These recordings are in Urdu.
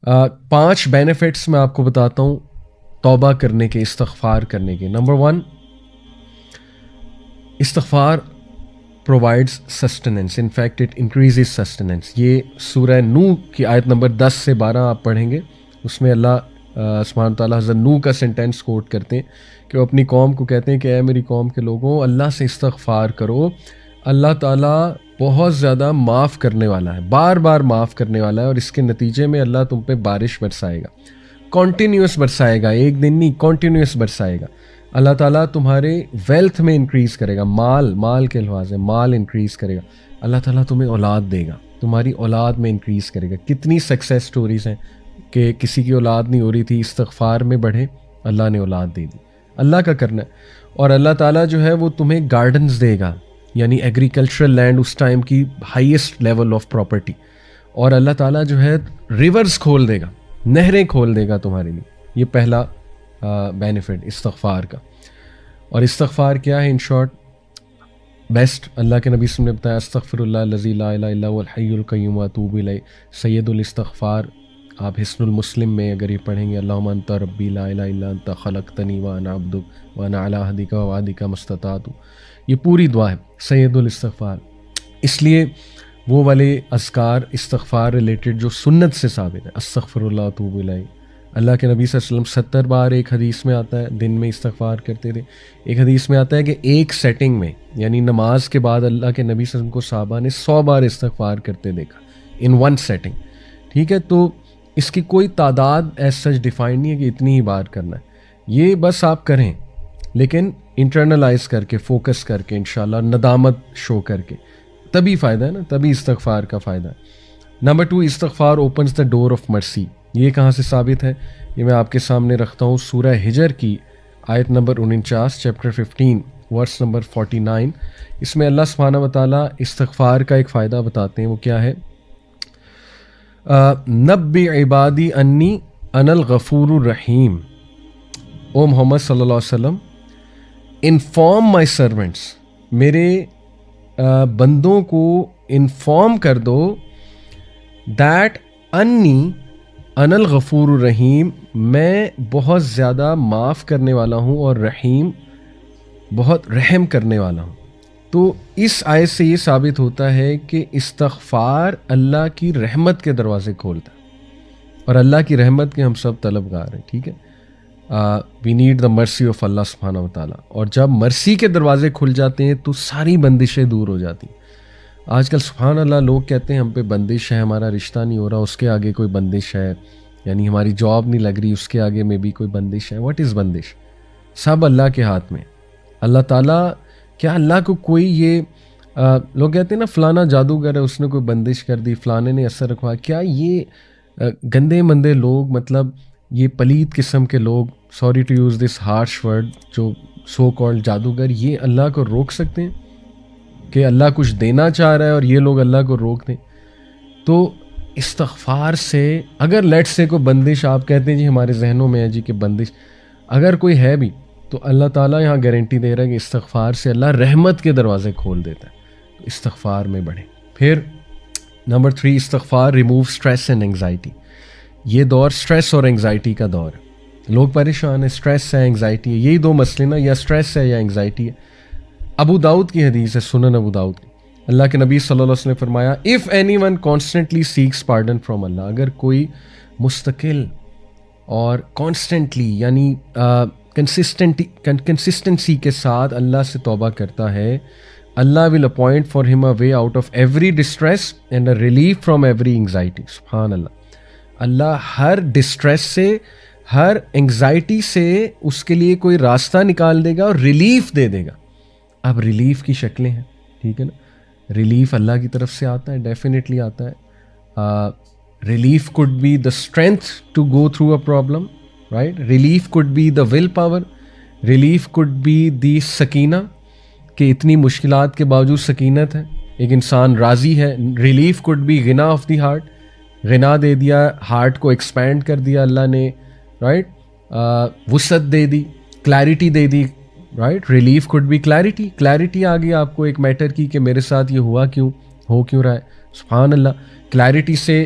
5 بینیفٹس میں آپ کو بتاتا ہوں توبہ کرنے کے، استغفار کرنے کے. نمبر 1، استغفار provides sustenance. In fact, it increases sustenance. یہ سورہ نوح کی آیت نمبر 10 سے 12 آپ پڑھیں گے، اس میں اللہ سبحانہ تعالیٰ حضرت نوح کا سینٹینس کوٹ کرتے ہیں کہ وہ اپنی قوم کو کہتے ہیں کہ اے میری قوم کے لوگوں، اللہ سے استغفار کرو، اللہ تعالیٰ بہت زیادہ معاف کرنے والا ہے، بار بار معاف کرنے والا ہے، اور اس کے نتیجے میں اللہ تم پہ بارش برسائے گا، کنٹینیوس برسائے گا، ایک دن نہیں، کنٹینیوس برسائے گا. اللہ تعالیٰ تمہارے ویلتھ میں انکریز کرے گا، مال کے الفاظ ہے، مال انکریز کرے گا. اللہ تعالیٰ تمہیں اولاد دے گا، تمہاری اولاد میں انکریز کرے گا. کتنی سکسیس سٹوریز ہیں کہ کسی کی اولاد نہیں ہو رہی تھی، استغفار میں بڑھے، اللہ نے اولاد دے دی. اللہ کا کرنا ہے. اور اللہ تعالیٰ جو ہے وہ تمہیں گارڈنز دے گا، یعنی ایگریکلچرل لینڈ اس ٹائم کی ہائیسٹ لیول آف پراپرٹی. اور اللہ تعالیٰ جو ہے ریورز کھول دے گا، نہریں کھول دے گا تمہارے لیے. یہ پہلا بینیفٹ استغفار کا. اور استغفار کیا ہے؟ ان شارٹ بیسٹ اللہ کے نبی صلی اللہ علیہ وسلم نے بتایا، استغفر اللہ الذی لا الہ الا هو الحی القیوم واتوب الیہ. سید الاستغفار آپ حسن المسلم میں اگر یہ پڑھیں گے، اللہم انت ربی لا الہ الا انت خلقتنی وانا عبدک وانا علی عہدک ووعدک ما استطعت. یہ پوری دعا ہے سید الاستغفار. اس لیے وہ والے اذکار استغفار ریلیٹڈ جو سنت سے ثابت ہے، استغفر اللہ واتوب الیہ. اللہ کے نبی صلی اللہ علیہ وسلم 70 بار ایک حدیث میں آتا ہے دن میں استغفار کرتے تھے. ایک حدیث میں آتا ہے کہ ایک سیٹنگ میں، یعنی نماز کے بعد اللہ کے نبی صلی اللہ علیہ وسلم کو صحابہ نے 100 بار استغفار کرتے دیکھا ان ون سیٹنگ. ٹھیک ہے، تو اس کی کوئی تعداد ایز سچ ڈیفائن نہیں ہے کہ اتنی ہی بار کرنا ہے. یہ بس آپ کریں، لیکن انٹرنلائز کر کے، فوکس کر کے، انشاءاللہ ندامت شو کر کے، تبھی فائدہ ہے نا، تبھی استغفار کا فائدہ ہے. نمبر 2، استغفار اوپنز دا ڈور آف مرسی. یہ کہاں سے ثابت ہے؟ یہ میں آپ کے سامنے رکھتا ہوں سورہ ہجر کی آیت نمبر 49، چیپٹر 15 ورس نمبر 49. اس میں اللہ سبحانہ و تعالیٰ استغفار کا ایک فائدہ بتاتے ہیں. وہ کیا ہے؟ نبی عبادی انی انا الغفور الرحیم. او محمد صلی اللہ علیہ وسلم، انفارم مائی سرونٹس، میرے بندوں کو انفارم کر دو دیٹ انی انا الغفور الرحیم، میں بہت زیادہ معاف کرنے والا ہوں اور رحیم، بہت رحم کرنے والا ہوں. تو اس آیت سے یہ ثابت ہوتا ہے کہ استغفار اللہ کی رحمت کے دروازے کھولتا ہے، اور اللہ کی رحمت کے ہم سب طلبگار ہیں. ٹھیک ہے، we need the mercy of اللہ سبحانہ و تعالیٰ. اور جب مرسی کے دروازے کھل جاتے ہیں تو ساری بندشیں دور ہو جاتی ہیں. آج کل سبحان اللہ لوگ کہتے ہیں ہم پہ بندش ہے، ہمارا رشتہ نہیں ہو رہا، اس کے آگے کوئی بندش ہے، یعنی ہماری جاب نہیں لگ رہی، اس کے آگے میں بھی کوئی بندش ہے. واٹ از بندش؟ سب اللہ کے ہاتھ میں. اللہ تعالیٰ، کیا اللہ کو کوئی یہ لوگ کہتے ہیں نا فلانا جادوگر ہے، اس نے کوئی بندش کر دی، فلانے نے اثر رکھوا. کیا یہ گندے مندے لوگ، مطلب یہ پلید قسم کے لوگ، sorry to use this harsh word, جو سو کالڈ جادوگر، یہ اللہ کو روک سکتے ہیں کہ اللہ کچھ دینا چاہ رہا ہے اور یہ لوگ اللہ کو روک دیں؟ تو استغفار سے اگر لیٹ سے کوئی بندش، آپ کہتے ہیں جی ہمارے ذہنوں میں ہے جی کہ بندش، اگر کوئی ہے بھی تو اللہ تعالیٰ یہاں گارنٹی دے رہا ہے کہ استغفار سے اللہ رحمت کے دروازے کھول دیتا ہے. تو استغفار میں بڑھیں. پھر نمبر 3، استغفار ریموو اسٹریس اینڈ انگزائٹی. یہ دور اسٹریس اور انگزائٹی کا دور ہے. لوگ پریشان ہیں، اسٹریس ہے، انگزائٹی ہے. یہی دو مسئلے نا، یا اسٹریس ہے یا انگزائٹی ہے. ابو داؤد کی حدیث ہے، سنن ابو داؤد کی. اللہ کے نبی صلی اللہ علیہ وسلم نے فرمایا، if anyone constantly seeks pardon from Allah, اگر کوئی مستقل اور کانسٹنٹلی، یعنی کنسسٹنسی کے ساتھ اللہ سے توبہ کرتا ہے، اللہ ول appoint for him a way out of every distress and a relief from every anxiety. سبحان اللہ. اللہ ہر ڈسٹریس سے، ہر انگزائٹی سے اس کے لیے کوئی راستہ نکال دے گا اور ریلیف دے دے گا. اب ریلیف کی شکلیں ہیں، ٹھیک ہے نا. ریلیف اللہ کی طرف سے آتا ہے، ڈیفینیٹلی آتا ہے. Relief could be the strength to go through a problem, right. Relief could be the will power. Relief could be the سکینہ، کہ اتنی مشکلات کے باوجود سکینت ہے، ایک انسان راضی ہے. ریلیف کوڈ بی غنا آف دی ہارٹ، غنا دے دیا، ہارٹ کو ایکسپینڈ کر دیا اللہ نے، رائٹ. وسعت دے دی، کلیرٹی دے دی، right. Relief could be clarity. Clarity آ گئی آپ کو ایک میٹر کی کہ میرے ساتھ یہ ہوا کیوں، ہو کیوں رہا ہے. سبحان اللہ. کلیرٹی سے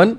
1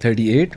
38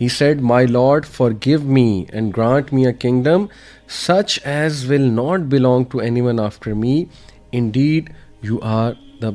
He said, My Lord, forgive me and grant me a kingdom such as will not belong to anyone after me. Indeed, you are the